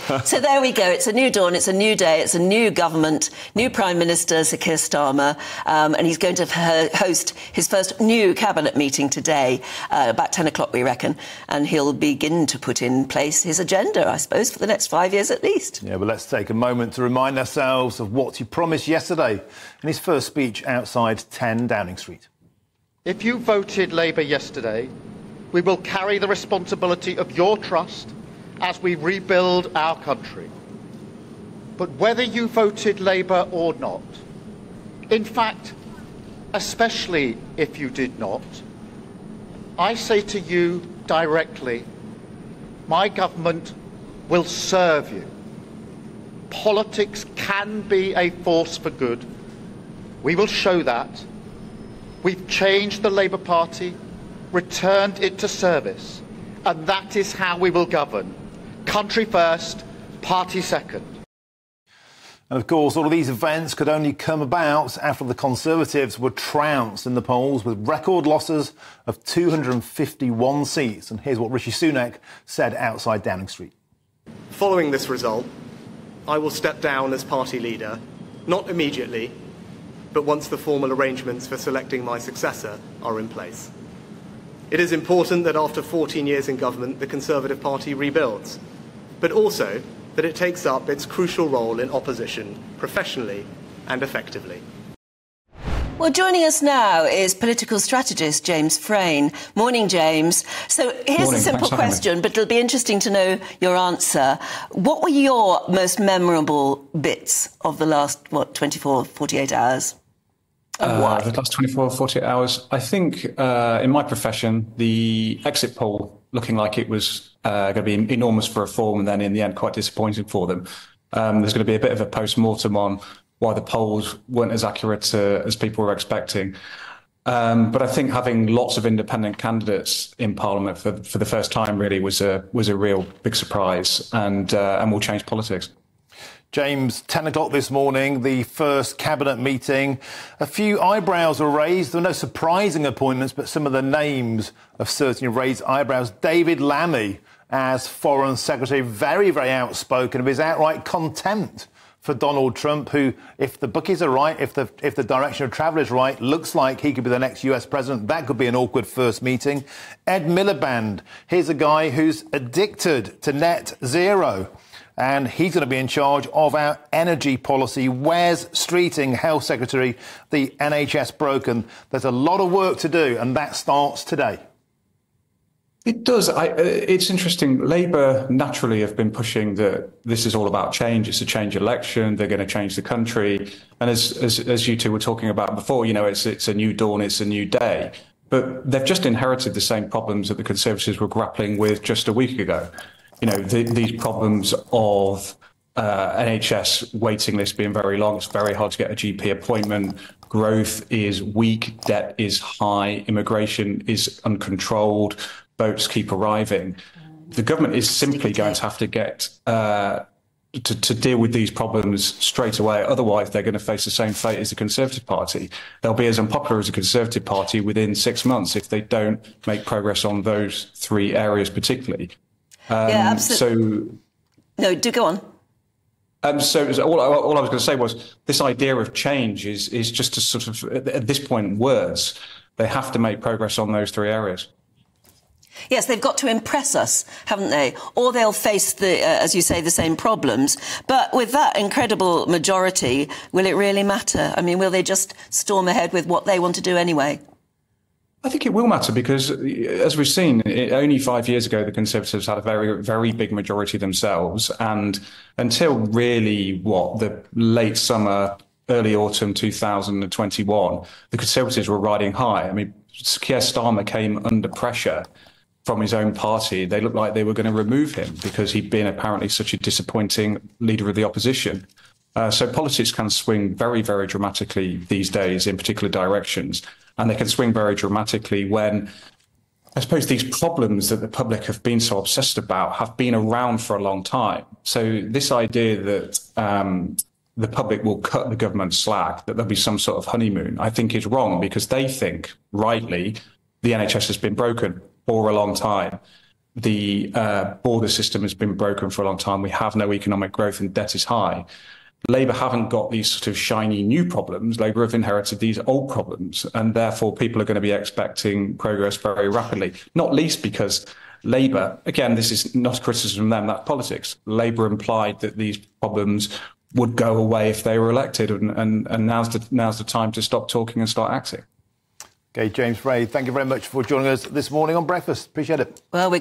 So there we go. It's a new dawn. It's a new day. It's a new government, new Prime Minister, Sir Keir Starmer, and he's going to host his first new cabinet meeting today, about 10 o'clock, we reckon, and he'll begin to put in place his agenda, I suppose, for the next 5 years at least. Yeah, but let's take a moment to remind ourselves of what he promised yesterday in his first speech outside 10 Downing Street. If you voted Labour yesterday, we will carry the responsibility of your trust as we rebuild our country. But whether you voted Labour or not, in fact, especially if you did not, I say to you directly, my government will serve you. Politics can be a force for good. We will show that. We've changed the Labour Party, returned it to service, and that is how we will govern. Country first, party second. And of course, all of these events could only come about after the Conservatives were trounced in the polls with record losses of 251 seats. And here's what Rishi Sunak said outside Downing Street. Following this result, I will step down as party leader, not immediately, but once the formal arrangements for selecting my successor are in place. It is important that after 14 years in government, the Conservative Party rebuilds, but also that it takes up its crucial role in opposition professionally and effectively. Well, joining us now is political strategist James Frayne. Morning, James. So here's a simple question, but it'll be interesting to know your answer. What were your most memorable bits of the last, 24, 48 hours? The last 24, 48 hours, I think in my profession, the exit poll looking like it was going to be enormous for reform and then in the end quite disappointing for them. There's going to be a bit of a post-mortem on why the polls weren't as accurate as people were expecting. But I think having lots of independent candidates in Parliament for the first time really was a real big surprise and will change politics. James, 10 o'clock this morning, the first cabinet meeting. A few eyebrows were raised. There were no surprising appointments, but some of the names have certainly raised eyebrows. David Lammy as Foreign Secretary, very, very outspoken of his outright contempt for Donald Trump, who, if the bookies are right, if the direction of travel is right, looks like he could be the next US president. That could be an awkward first meeting. Ed Miliband, here's a guy who's addicted to net zero. And he's going to be in charge of our energy policy. Wes Streeting, Health Secretary, the NHS broken. There's a lot of work to do, and that starts today. It does. It's interesting. Labour naturally have been pushing that this is all about change. It's a change election. They're going to change the country. And as you two were talking about before, you know, it's a new dawn. It's a new day. But they've just inherited the same problems that the Conservatives were grappling with just a week ago. You know, these problems of NHS waiting lists being very long. It's very hard to get a GP appointment. Growth is weak. Debt is high. Immigration is uncontrolled. Boats keep arriving. The government is simply going to have to get to deal with these problems straight away. Otherwise, they're going to face the same fate as the Conservative Party. They'll be as unpopular as the Conservative Party within 6 months if they don't make progress on those three areas particularly. Yeah, absolutely. No, do go on. So all I was going to say was this idea of change is just a sort of, at this point, words. They have to make progress on those three areas. Yes, they've got to impress us, haven't they? Or they'll face, as you say, the same problems. But with that incredible majority, will it really matter? I mean, will they just storm ahead with what they want to do anyway? I think it will matter because, as we've seen, only 5 years ago, the Conservatives had a very, very big majority themselves. And until really, the late summer, early autumn 2021, the Conservatives were riding high. I mean, Keir Starmer came under pressure from his own party. They looked like they were going to remove him because he'd been apparently such a disappointing leader of the opposition. So politics can swing very, very dramatically these days in particular directions. And they can swing very dramatically when, I suppose, these problems that the public have been so obsessed about have been around for a long time. So this idea that the public will cut the government slack, that there'll be some sort of honeymoon, I think is wrong because they think, rightly, the NHS has been broken for a long time. the border system has been broken for a long time. We have no economic growth and debt is high. Labour haven't got these sort of shiny new problems. Labour have inherited these old problems, and therefore people are going to be expecting progress very rapidly, not least because Labour, again, this is not a criticism of them, that's politics. Labour implied that these problems would go away if they were elected, and now's the time to stop talking and start acting. OK, James Frayne, thank you very much for joining us this morning on Breakfast. Appreciate it. Well, we're going